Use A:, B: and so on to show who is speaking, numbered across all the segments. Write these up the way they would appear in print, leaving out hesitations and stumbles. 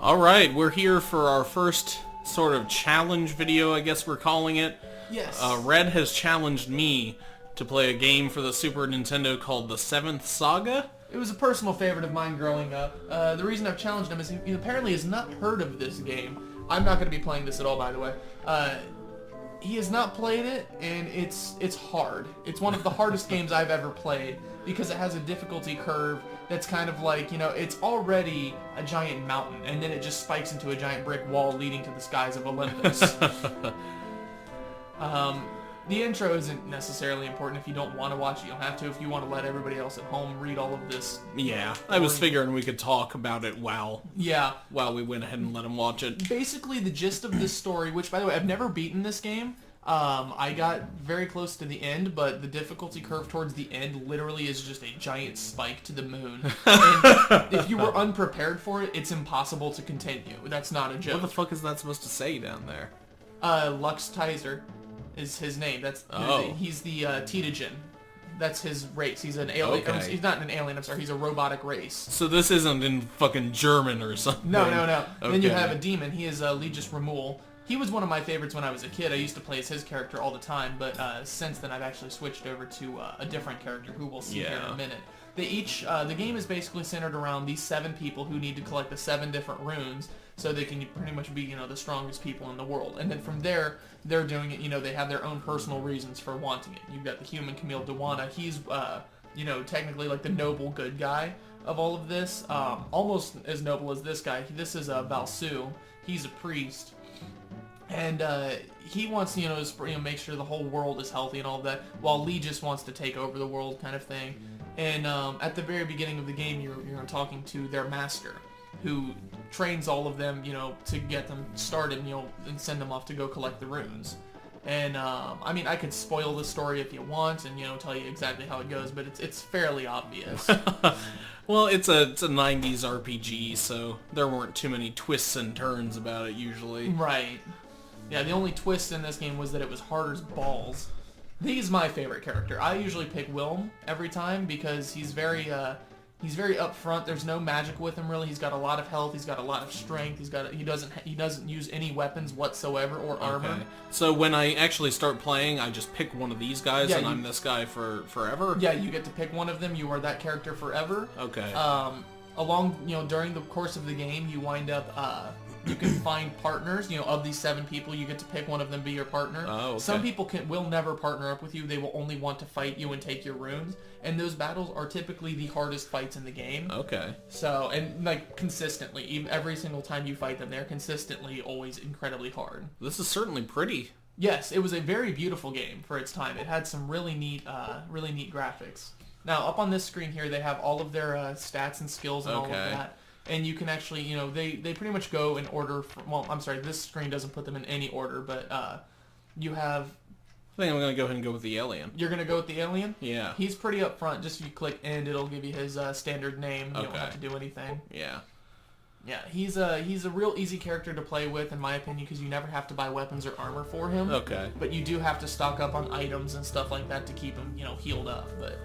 A: Alright, we're here for our first sort of challenge video, I guess we're calling it.
B: Yes.
A: Red has challenged me to play a game for the Super Nintendo called the 7th Saga.
B: It was a personal favorite of mine growing up. The reason I've challenged him is he apparently has not heard of this game. I'm not going to be playing this at all, by the way. He has not played it, and it's hard. It's one of the hardest games I've ever played because it has a difficulty curve that's kind of like, it's already a giant mountain, and then it just spikes into a giant brick wall leading to the skies of Olympus. The intro isn't necessarily important. If you don't want to watch it, you don't have to. If you want to let everybody else at home read all of this.
A: Yeah, I was figuring we could talk about it while we went ahead and let them watch it.
B: Basically, the gist of this story, which, by the way, I've never beaten this game. I got very close to the end, but the difficulty curve towards the end literally is just a giant spike to the moon. And if you were unprepared for it, it's impossible to continue. That's not a joke.
A: What the fuck is that supposed to say down there?
B: Lux Tizer is his name. He's the Tetagen. That's his race. He's an alien.
A: Okay.
B: He's not an alien, I'm sorry. He's a robotic race.
A: So this isn't in fucking German or something.
B: No.
A: Okay.
B: Then you have a demon. He is Legis Ramul. He was one of my favorites when I was a kid. I used to play as his character all the time, but since then I've actually switched over to a different character who we'll see here in a minute. The game is basically centered around these 7 people who need to collect the 7 different runes so they can pretty much be, the strongest people in the world. And then from there, they're doing it, they have their own personal reasons for wanting it. You've got the human Camille Dewana. He's, technically like the noble good guy of all of this. Almost as noble as this guy. This is Valsu. He's a priest. And he wants, to make sure the whole world is healthy and all of that, while Lee just wants to take over the world kind of thing. And at the very beginning of the game, you're talking to their master, who trains all of them, to get them started, and send them off to go collect the runes. And, I could spoil the story if you want and, tell you exactly how it goes, but it's fairly obvious.
A: Well, it's a 90s RPG, so there weren't too many twists and turns about it usually.
B: Right. Yeah, the only twist in this game was that it was hard as balls. He's my favorite character. I usually pick Wilm every time because he's very upfront. There's no magic with him really. He's got a lot of health. He's got a lot of strength. He doesn't use any weapons whatsoever or armor.
A: Okay. So when I actually start playing, I just pick one of these guys, and I'm this guy for forever.
B: Yeah, you get to pick one of them. You are that character forever.
A: Okay.
B: During the course of the game, you wind up. You can find partners, of these 7 people. You get to pick one of them be your partner.
A: Oh, okay.
B: Some people will never partner up with you. They will only want to fight you and take your runes. And those battles are typically the hardest fights in the game.
A: Okay.
B: So, and consistently, even every single time you fight them, they're consistently always incredibly hard.
A: This is certainly pretty.
B: Yes, it was a very beautiful game for its time. It had some really neat graphics. Now, up on this screen here, they have all of their stats and skills and all of that. And you can actually, they pretty much go in order. This screen doesn't put them in any order, but you have...
A: I think I'm going to go ahead and go with the alien.
B: You're going to go with the alien?
A: Yeah.
B: He's pretty up front. Just if you click end, it'll give you his standard name. You don't have to do anything.
A: Yeah.
B: Yeah, he's a real easy character to play with, in my opinion, because you never have to buy weapons or armor for him.
A: Okay.
B: But you do have to stock up on items and stuff like that to keep him, healed up, but...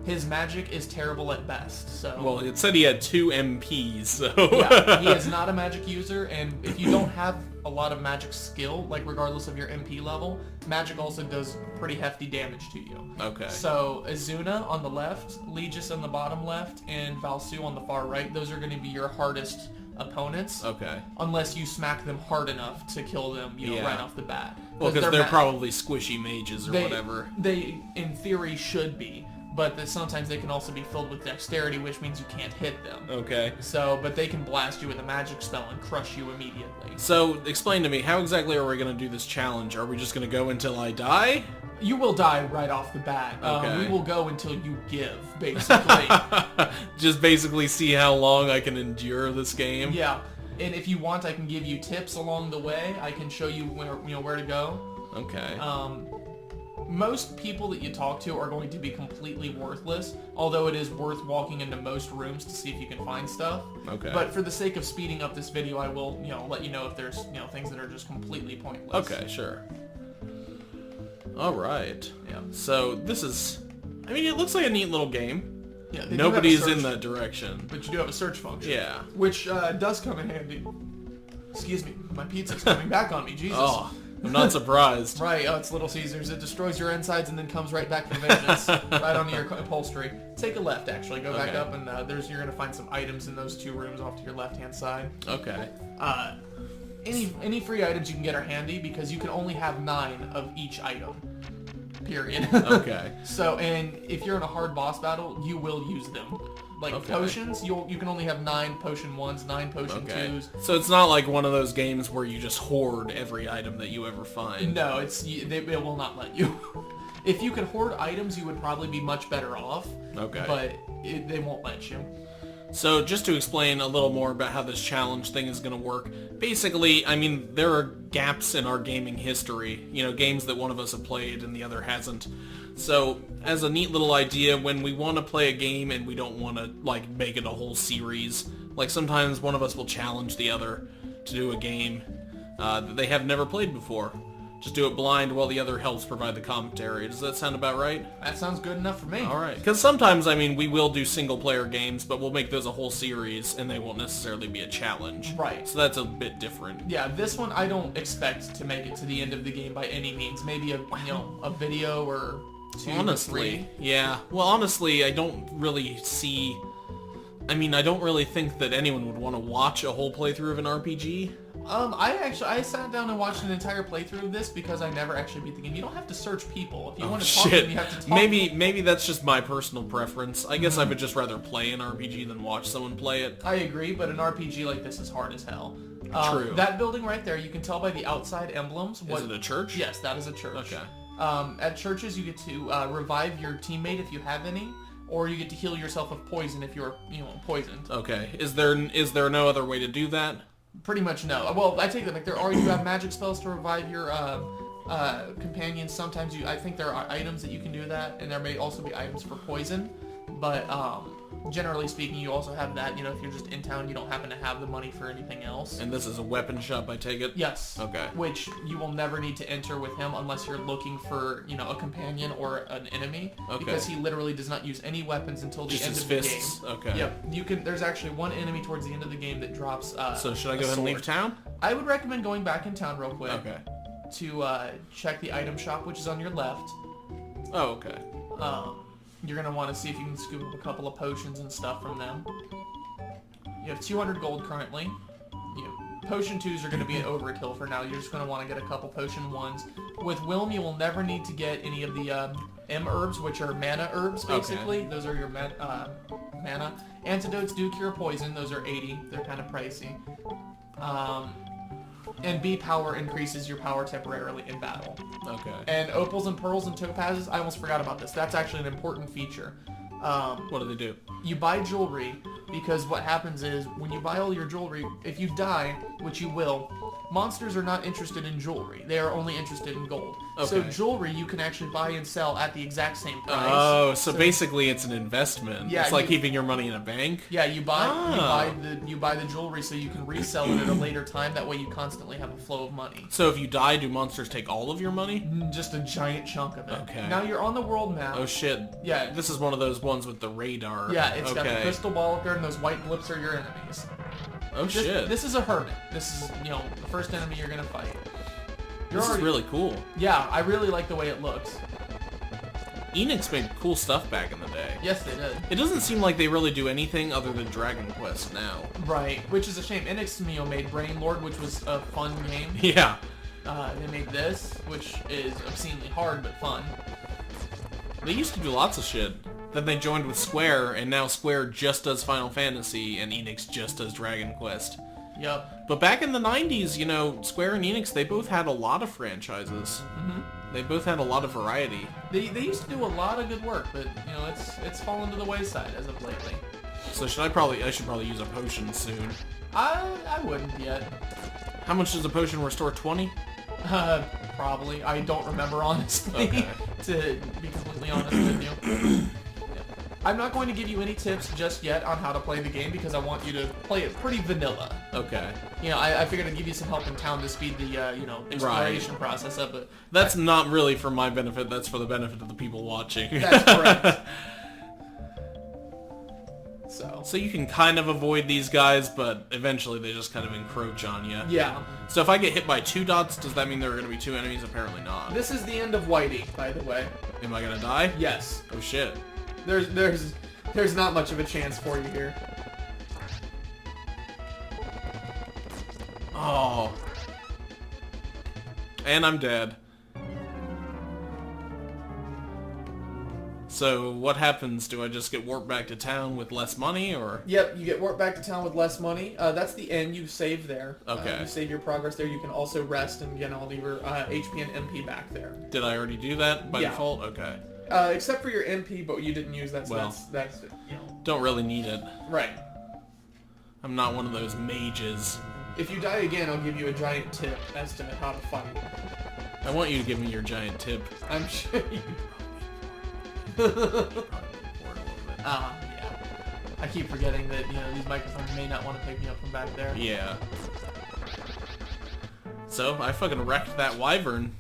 B: His magic is terrible at best, so...
A: Well, it said he had 2 MPs, so...
B: Yeah, he is not a magic user, and if you don't have a lot of magic skill, regardless of your MP level, magic also does pretty hefty damage to you.
A: Okay.
B: So, Azuna on the left, Legis on the bottom left, and Valsu on the far right, those are going to be your hardest opponents.
A: Okay.
B: Unless you smack them hard enough to kill them, right off the bat.
A: Well, because they're probably squishy mages or whatever.
B: They, in theory, should be. But sometimes they can also be filled with dexterity, which means you can't hit them.
A: Okay.
B: So, but they can blast you with a magic spell and crush you immediately.
A: So, explain to me, how exactly are we going to do this challenge? Are we just going to go until I die?
B: You will die right off the bat.
A: Okay.
B: We will go until you give, basically.
A: Just basically see how long I can endure this game?
B: Yeah. And if you want, I can give you tips along the way. I can show you where to go.
A: Okay.
B: Most people that you talk to are going to be completely worthless, although it is worth walking into most rooms to see if you can find stuff.
A: Okay.
B: But for the sake of speeding up this video, I will, let you know if there's, things that are just completely pointless.
A: Okay, sure. All right.
B: Yeah.
A: So this is, it looks like a neat little game.
B: Yeah, they do have a
A: Nobody's
B: search,
A: in that direction.
B: but you do have a search function.
A: Yeah.
B: Which does come in handy. Excuse me, my pizza's coming back on me, Jesus.
A: Oh, I'm not surprised.
B: Right, oh, it's Little Caesars. It destroys your insides and then comes right back for vengeance, right onto your upholstery. Take a left, actually. Go back up, and you're going to find some items in those 2 rooms off to your left-hand side.
A: Okay.
B: Any free items you can get are handy because you can only have 9 of each item. Period.
A: Okay.
B: So, and if you're in a hard boss battle, you will use them. Like potions, you can only have 9 potion 1s, 9 potion 2s.
A: So it's not like one of those games where you just hoard every item that you ever find.
B: No, it will not let you. If you could hoard items, you would probably be much better off.
A: Okay.
B: But they won't let you.
A: So just to explain a little more about how this challenge thing is going to work, basically, I mean, there are gaps in our gaming history, you know, games that one of us have played and the other hasn't. So, as a neat little idea, when we want to play a game and we don't want to, like, make it a whole series, like sometimes one of us will challenge the other to do a game that they have never played before. Just do it blind while the other helps provide the commentary. Does that sound about right?
B: That sounds good enough for me.
A: Alright. Because sometimes, I mean, we will do single-player games, but we'll make those a whole series, and they won't necessarily be a challenge.
B: Right.
A: So that's a bit different.
B: Yeah, this one I don't expect to make it to the end of the game by any means. Maybe a video or 2
A: Honestly,
B: or 3.
A: yeah. Well, honestly, I don't really see... I mean, I don't really think that anyone would want to watch a whole playthrough of an RPG.
B: I sat down and watched an entire playthrough of this because I never actually beat the game. You don't have to search people. If you want to talk to them, you have to talk to them.
A: Maybe that's just my personal preference. I guess I would just rather play an RPG than watch someone play it.
B: I agree, but an RPG like this is hard as hell.
A: True.
B: That building right there, you can tell by the outside emblems.
A: Is it a church?
B: Yes, that is a church.
A: Okay.
B: At churches, you get to revive your teammate if you have any, or you get to heal yourself of poison if you're, poisoned.
A: Okay. Is there no other way to do that?
B: Pretty much no. Well, I take that back. You have magic spells to revive your companions. Sometimes I think there are items that you can do that, and there may also be items for poison. But generally speaking, you also have that. If you're just in town, you don't happen to have the money for anything else.
A: And this is a weapon shop, I take it?
B: Yes.
A: Okay.
B: Which you will never need to enter with him unless you're looking for, a companion or an enemy.
A: Okay.
B: Because he literally does not use any weapons until the
A: Just
B: end
A: his
B: of
A: fists.
B: the game.
A: Okay.
B: Yep. There's actually one enemy towards the end of the game that drops.
A: So should I go ahead and leave town?
B: I would recommend going back in town real quick.
A: Okay.
B: To check the item shop, which is on your left.
A: Oh, okay.
B: You're going to want to see if you can scoop up a couple of potions and stuff from them. You have 200 gold currently. Potion 2s are going to be an overkill for now. You're just going to want to get a couple potion 1s. With Wilm, you will never need to get any of the M herbs, which are mana herbs, basically. Okay. Those are your mana. Antidotes do cure poison. Those are 80. They're kind of pricey. And B power increases your power temporarily in battle.
A: Okay.
B: And opals and pearls and topazes, I almost forgot about this. That's actually an important feature.
A: What do they do?
B: You buy jewelry because what happens is when you buy all your jewelry, if you die, which you will, monsters are not interested in jewelry. They are only interested in gold.
A: Okay.
B: So jewelry you can actually buy and sell at the exact same price.
A: Oh, so basically it's an investment.
B: Yeah,
A: it's like keeping your money in a bank.
B: Yeah, you buy the jewelry so you can resell it at a later time. That way you constantly have a flow of money.
A: So if you die, do monsters take all of your money?
B: Just a giant chunk of it.
A: Okay.
B: Now you're on the world map.
A: Oh shit.
B: Yeah.
A: This is one of those ones with the radar.
B: Yeah, it's got the crystal ball up there and those white blips are your enemies.
A: Oh shit.
B: This is a hermit. This is, the first enemy you're gonna fight.
A: This is really cool.
B: Yeah, I really like the way it looks.
A: Enix made cool stuff back in the day.
B: Yes, they did.
A: It doesn't seem like they really do anything other than Dragon Quest now.
B: Right, which is a shame. Enix, made Brain Lord, which was a fun game.
A: Yeah.
B: They made this, which is obscenely hard but fun.
A: They used to do lots of shit. Then they joined with Square, and now Square just does Final Fantasy, and Enix just does Dragon Quest.
B: Yep.
A: But back in the 90s, Square and Enix, they both had a lot of franchises.
B: Mm-hmm.
A: They both had a lot of variety.
B: They used to do a lot of good work, but, it's fallen to the wayside as of lately.
A: So I should probably use a potion soon.
B: I wouldn't yet.
A: How much does a potion restore? 20?
B: Probably. I don't remember, honestly,
A: okay.
B: To be completely honest with you. I'm not going to give you any tips just yet on how to play the game because I want you to play it pretty vanilla.
A: Okay.
B: I figured I'd give you some help in town to speed the, exploration process up. But
A: that's not really for my benefit. That's for the benefit of the people watching.
B: That's correct.
A: So you can kind of avoid these guys, but eventually they just kind of encroach on you.
B: Yeah.
A: So if I get hit by 2 dots, does that mean there are going to be 2 enemies? Apparently not.
B: This is the end of Whitey, by the way.
A: Am I going to die?
B: Yes.
A: Oh shit.
B: There's not much of a chance for you here.
A: Oh. And I'm dead. So what happens? Do I just get warped back to town with less money, or?
B: Yep, you get warped back to town with less money. That's the end. You save there.
A: Okay.
B: You save your progress there. You can also rest and get all of your HP and MP back there.
A: Did I already do that by default? Okay.
B: Except for your MP, but you didn't use that. So
A: Well,
B: that's you know.
A: Don't really need it.
B: Right.
A: I'm not one of those mages.
B: If you die again, I'll give you a giant tip as to how to fight.
A: I want you to give me your giant tip.
B: I'm sure you.
A: Yeah.
B: I keep forgetting that, these microphones may not want to pick me up from back there.
A: Yeah. So, I fucking wrecked that wyvern.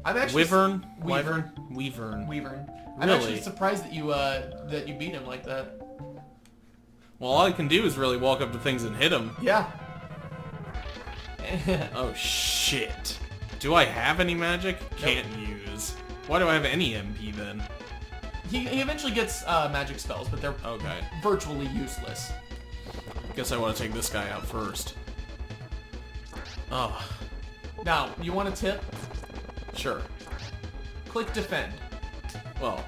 B: I'm actually
A: Wyvern?
B: Weavern.
A: Wyvern.
B: Weavern. I'm
A: Really?
B: actually surprised that you beat him like that.
A: Well, all I can do is really walk up to things and hit them.
B: Yeah.
A: Oh, shit. Do I have any magic? Can't use. Why do I have any MP then?
B: He eventually gets magic spells, but they're
A: Okay.
B: virtually useless.
A: Guess I want to take this guy out first. Oh,
B: Now, you want a tip?
A: sure.
B: Click defend.
A: Well.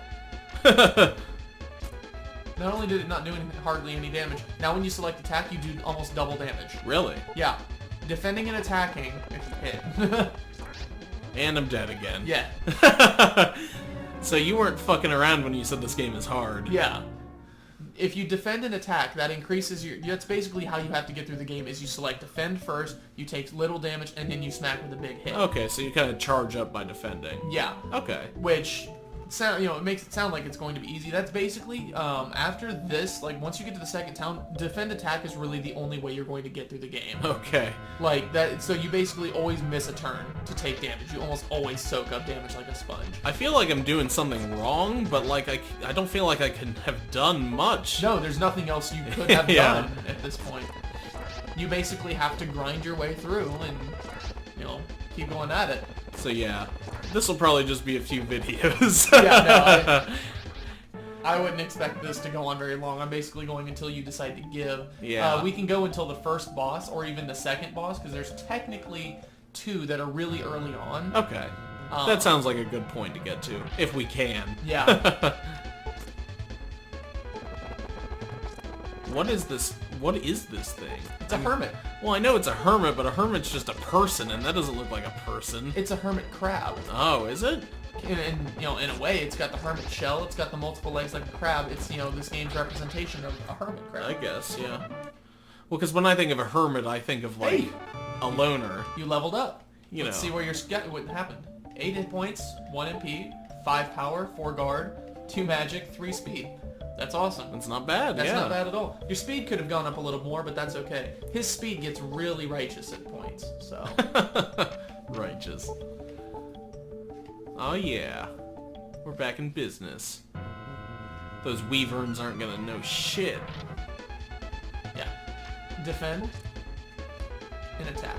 B: Not only did it not do hardly any damage, now when you select attack, you do almost double damage.
A: Really?
B: Yeah. Defending and attacking, if you hit.
A: And I'm dead again.
B: Yeah.
A: So you weren't fucking around when you said this game is hard.
B: Yeah. If you defend and attack, that increases your... That's basically how you have to get through the game, is you select defend first, you take little damage, and then you smack with a big hit.
A: Okay, so you kind of charge up by defending.
B: Yeah.
A: Okay.
B: Which... it makes it sound like it's going to be easy. That's basically, after this, like, once you get to the second town, defend attack is really the only way you're going to get through the game.
A: Okay.
B: Like, that, so you basically always miss a turn to take damage. You almost always soak up damage like a sponge.
A: I feel like I'm doing something wrong, but, like, I don't feel like I can have done much.
B: No, there's nothing else you could have
A: Yeah.
B: done at this point. You basically have to grind your way through and, keep going at it.
A: So, yeah. This will probably just be a few videos.
B: Yeah, no, I wouldn't expect this to go on very long. I'm basically going until you decide to give.
A: Yeah.
B: We can go until the first boss or even the second boss, because there's technically 2 that are really early on.
A: Okay. That sounds like a good point to get to, if we can.
B: Yeah.
A: What is this? What is this thing?
B: It's a hermit.
A: Well, I know it's a hermit, but a hermit's just a person, and that doesn't look like a person.
B: It's a hermit crab.
A: Oh, is it?
B: And in a way, it's got the hermit shell. It's got the multiple legs like a crab. It's, this game's representation of a hermit crab.
A: I guess, yeah. Well, because when I think of a hermit, I think of, like,
B: Hey!
A: a loner.
B: You leveled up.
A: know.
B: Let's see where what happened. 8 hit points, 1 MP, 5 power, 4 guard, 2 magic, 3 speed. That's awesome.
A: That's not bad,
B: That's
A: yeah.
B: not bad at all. Your speed could have gone up a little more, but that's okay. His speed gets really righteous at points, so...
A: Righteous. Oh, yeah. We're back in business. Those wyverns aren't gonna know shit.
B: Yeah. Defend and attack.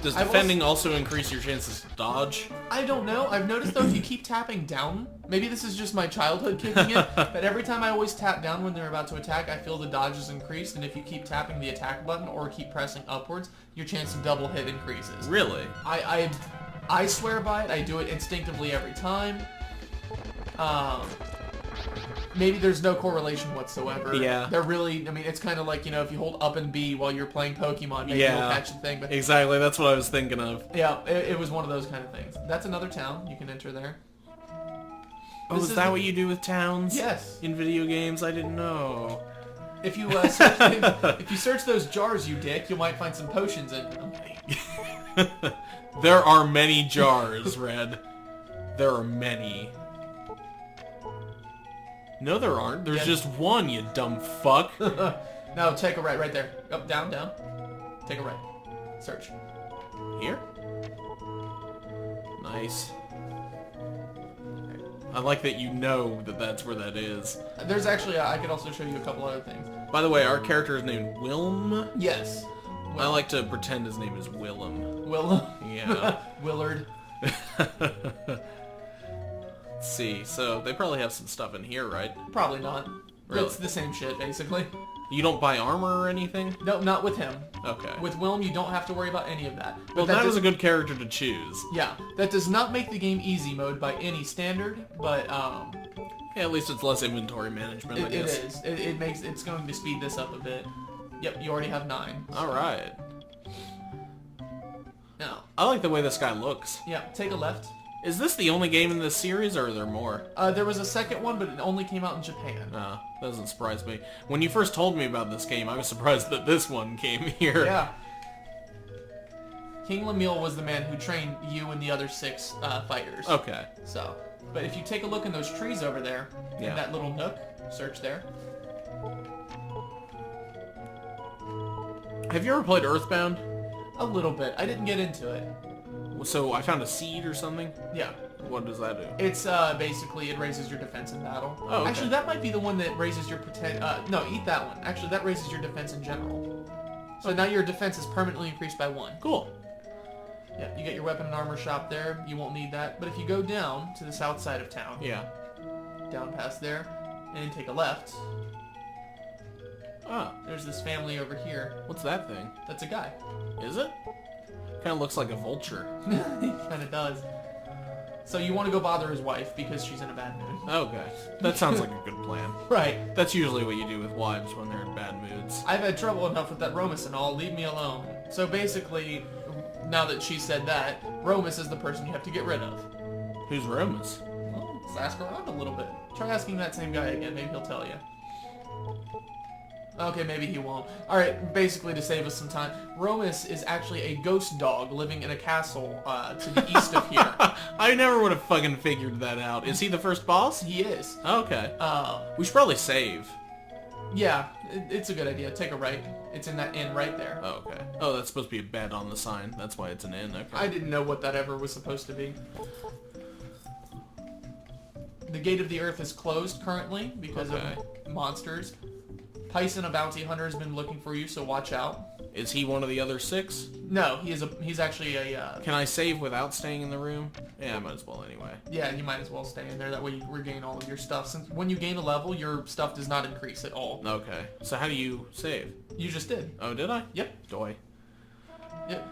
A: Does
B: I've
A: defending also increase your chances to dodge?
B: I don't know. I've noticed, though, if you keep tapping down, maybe this is just my childhood kicking in, but every time I always tap down when they're about to attack, I feel the dodge is increased, and if you keep tapping the attack button or keep pressing upwards, your chance to double hit increases.
A: Really?
B: I swear by it. I do it instinctively every time. Maybe there's no correlation whatsoever.
A: Yeah.
B: They're really, it's kind of like, if you hold up and B while you're playing Pokemon, maybe you'll catch the thing. But
A: Exactly, that's what I was thinking of.
B: yeah, it was one of those kind of things. That's another town. You can enter there.
A: Oh, is that what you do with towns?
B: Yes.
A: In video games? I didn't know.
B: If you search those jars, you dick, you might find some potions in them.
A: There are many jars, Red. There are many. No, there aren't. There's just one, you dumb fuck.
B: No, take a right there. Up, down, down. Take a right. Search.
A: Here? Nice. I like that you know that that's where that is.
B: There's actually, I could also show you a couple other things.
A: By the way, our character is named Wilm.
B: Yes.
A: I like to pretend his name is Willem.
B: Willem?
A: Yeah.
B: Willard.
A: Let's see. So they probably have some stuff in here, right?
B: Probably not.
A: Really?
B: It's the same shit, basically.
A: You don't buy armor or anything?
B: No, not with him.
A: Okay.
B: With Willem, you don't have to worry about any of that. But
A: Well, that is a good character to choose.
B: Yeah. That does not make the game easy mode by any standard, but
A: Yeah, at least it's less inventory management, I
B: it
A: guess.
B: is. It's going to speed this up a bit. Yep, you already have 9.
A: All right.
B: Now,
A: I like the way this guy looks.
B: yeah, take a left.
A: Is this the only game in this series, or are there more?
B: There was a second one, but it only came out in Japan.
A: Doesn't surprise me. When you first told me about this game, I was surprised that this one came here.
B: Yeah. King Lemuel was the man who trained you and the other 6 fighters.
A: Okay.
B: So, but if you take a look in those trees over there,
A: Yeah.
B: in that little nook, search there.
A: Have you ever played Earthbound?
B: A little bit. I didn't get into it.
A: So I found a seed or something?
B: Yeah.
A: What does that do?
B: It's basically it raises your defense in battle.
A: Oh, okay.
B: Actually, that might be the one that raises your no, eat that one. Actually, that raises your defense in general. So now your defense is permanently increased by 1.
A: Cool.
B: Yeah, you get your weapon and armor shop there. You won't need that. But if you go down to the south side of town,
A: Yeah.
B: down past there, and take a left,
A: Ah,
B: there's this family over here.
A: what's that thing?
B: That's a guy.
A: Is it? Kind of looks like a vulture.
B: He kind of does. So you want to go bother his wife because she's in a bad mood.
A: Okay. That sounds like a good plan.
B: Right.
A: That's usually what you do with wives when they're in bad moods.
B: I've had trouble enough with that Romus and all. Leave me alone. So basically, now that she said that, Romus is the person you have to get rid of.
A: Who's Romus?
B: Well, let's ask around a little bit. Try asking that same guy again. Maybe he'll tell you. Okay, maybe he won't. Alright, basically to save us some time, Romus is actually a ghost dog living in a castle to the east of here.
A: I never would have fucking figured that out. Is he the first boss?
B: He is.
A: Okay. We should probably save.
B: Yeah, it's a good idea. Take a right. It's in that inn right there.
A: Oh, okay. Oh, that's supposed to be a bed on the sign. That's why it's an inn. Okay.
B: I didn't know what that ever was supposed to be. The Gate of the Earth is closed currently because of monsters. Pyson, a bounty hunter, has been looking for you, so watch out.
A: Is he one of the other 6?
B: No, he's actually a...
A: Can I save without staying in the room? Yeah, I might as well anyway.
B: Yeah, you might as well stay in there. That way you regain all of your stuff. Since when you gain a level, your stuff does not increase at all.
A: Okay. So how do you save?
B: You just did.
A: Oh, did I?
B: Yep.
A: Doy.
B: Yep.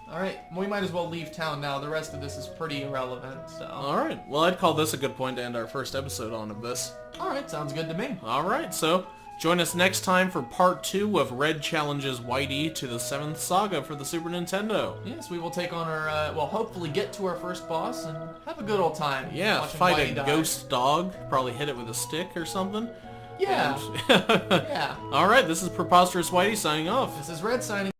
B: Alright, we might as well leave town now. The rest of this is pretty irrelevant, so...
A: Alright. Well, I'd call this a good point to end our first episode on of this.
B: Alright, sounds good to me.
A: Alright, so join us next time for part 2 of Red challenges Whitey to the 7th Saga for the Super Nintendo.
B: Yes, we will take on our, well, hopefully get to our first boss and have a good old time.
A: Yeah,
B: watching
A: fight
B: Whitey
A: a
B: die.
A: ghost dog. Probably hit it with a stick or something.
B: Yeah.
A: And-
B: Yeah.
A: Alright, this is Preposterous Whitey signing off.
B: This is Red signing.